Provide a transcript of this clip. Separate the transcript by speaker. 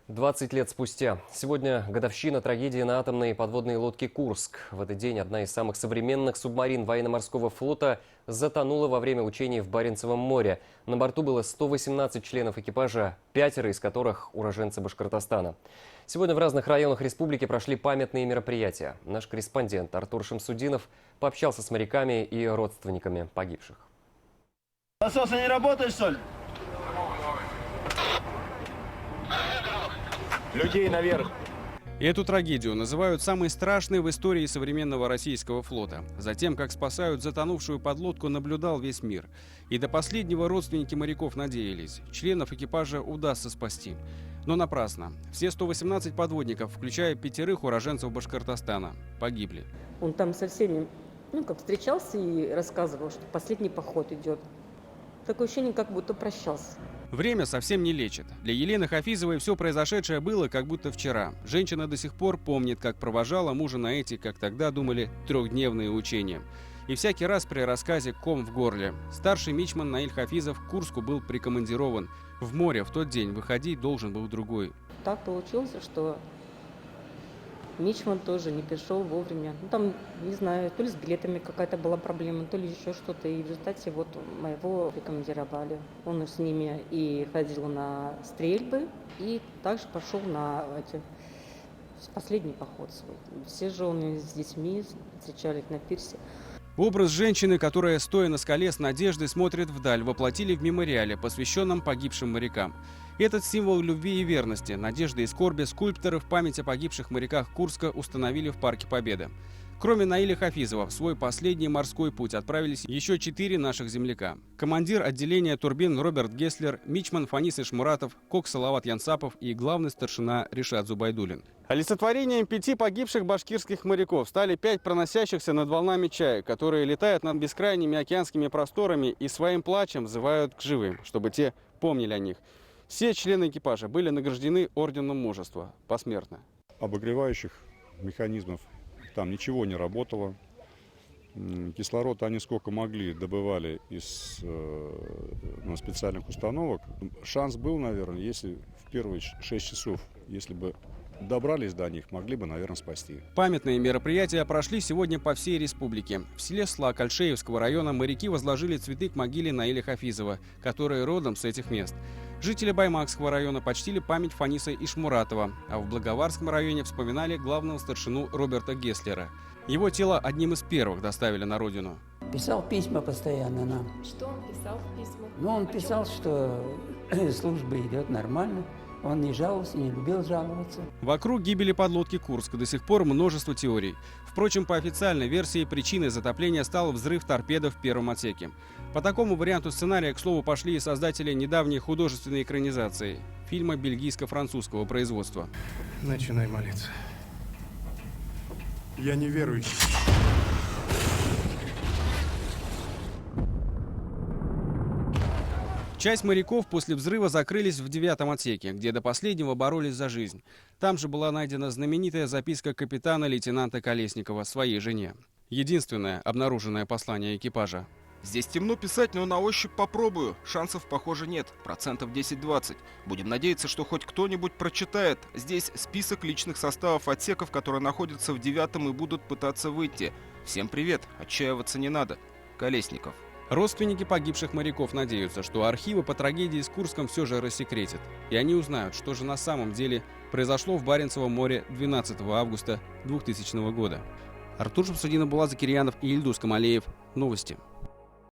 Speaker 1: 20 лет спустя. Сегодня годовщина трагедии на атомной подводной лодке «Курск». В этот день одна из самых современных субмарин военно-морского флота затонула во время учений в Баренцевом море. На борту было 118 членов экипажа, 5 из которых уроженцы Башкортостана. Сегодня в разных районах республики прошли памятные мероприятия. Наш корреспондент Артур Шамсудинов пообщался с моряками и родственниками погибших.
Speaker 2: Насосы не работают, что ли? Людей наверх.
Speaker 3: Эту трагедию называют самой страшной в истории современного российского флота. Затем, как спасают затонувшую подлодку, наблюдал весь мир. И до последнего родственники моряков надеялись, членов экипажа удастся спасти. Но напрасно. Все 118 подводников, включая 5 уроженцев Башкортостана, погибли.
Speaker 4: Он там со всеми встречался и рассказывал, что последний поход идет. Такое ощущение, как будто прощался.
Speaker 3: Время совсем не лечит. Для Елены Хафизовой все произошедшее было как будто вчера. Женщина до сих пор помнит, как провожала мужа на эти, как тогда думали, 3-дневные учения. И всякий раз при рассказе ком в горле. Старший мичман Наиль Хафизов к Курску был прикомандирован. В море в тот день выходить должен был другой.
Speaker 4: Так получилось, что мичман тоже не пришел вовремя. Там, не знаю, то ли с билетами какая-то была проблема, то ли еще что-то. И в результате вот моего рекомендировали. Он с ними и ходил на стрельбы, и также пошел на последний поход свой. Все жены с детьми встречали их на пирсе.
Speaker 3: Образ женщины, которая, стоя на скале с надеждой, смотрит вдаль, воплотили в мемориале, посвященном погибшим морякам. Этот символ любви и верности, надежды и скорби скульпторы в память о погибших моряках Курска установили в Парке Победы. Кроме Наиля Хафизова, в свой последний морской путь отправились еще 4 наших земляка. Командир отделения турбин Роберт Гесслер, мичман Фанис Ишмуратов, кок Салават Янсапов и главный старшина Ришат Зубайдулин. Олицетворением 5 погибших башкирских моряков стали 5 проносящихся над волнами чаек, которые летают над бескрайними океанскими просторами и своим плачем взывают к живым, чтобы те помнили о них. Все члены экипажа были награждены орденом мужества посмертно.
Speaker 5: Обогревающих механизмов там ничего не работало. Кислород они сколько могли добывали из специальных установок. Шанс был, наверное, если в первые 6 часов, если бы добрались до них, могли бы, наверное, спасти.
Speaker 3: Памятные мероприятия прошли сегодня по всей республике. В селе Слак Альшеевского района моряки возложили цветы к могиле Наиля Хафизова, который родом с этих мест. Жители Баймакского района почтили память Фаниса Ишмуратова, а в Благоварском районе вспоминали главного старшину Роберта Гесслера. Его тело одним из первых доставили на родину.
Speaker 6: Писал письма постоянно нам.
Speaker 7: Что он писал в письмах?
Speaker 6: Он писал, что служба идет нормально. Он не жаловался, не любил жаловаться.
Speaker 3: Вокруг гибели подлодки Курска до сих пор множество теорий. Впрочем, по официальной версии, причиной затопления стал взрыв торпеды в первом отсеке. По такому варианту сценария, к слову, пошли и создатели недавней художественной экранизации фильма бельгийско-французского производства.
Speaker 8: Начинай молиться. Я не верующий.
Speaker 3: Часть моряков после взрыва закрылись в 9-м отсеке, где до последнего боролись за жизнь. Там же была найдена знаменитая записка капитана-лейтенанта Колесникова своей жене. Единственное обнаруженное послание экипажа.
Speaker 9: Здесь темно писать, но на ощупь попробую. Шансов, похоже, нет. 10-20%. Будем надеяться, что хоть кто-нибудь прочитает. Здесь список личных составов отсеков, которые находятся в 9-м и будут пытаться выйти. Всем привет. Отчаиваться не надо. Колесников.
Speaker 3: Родственники погибших моряков надеются, что архивы по трагедии с Курском все же рассекретят. И они узнают, что же на самом деле произошло в Баренцевом море 12 августа 2000 года. Артур Шамсудинов, Булат Закирьянов и Ильдус Камалеев. Новости.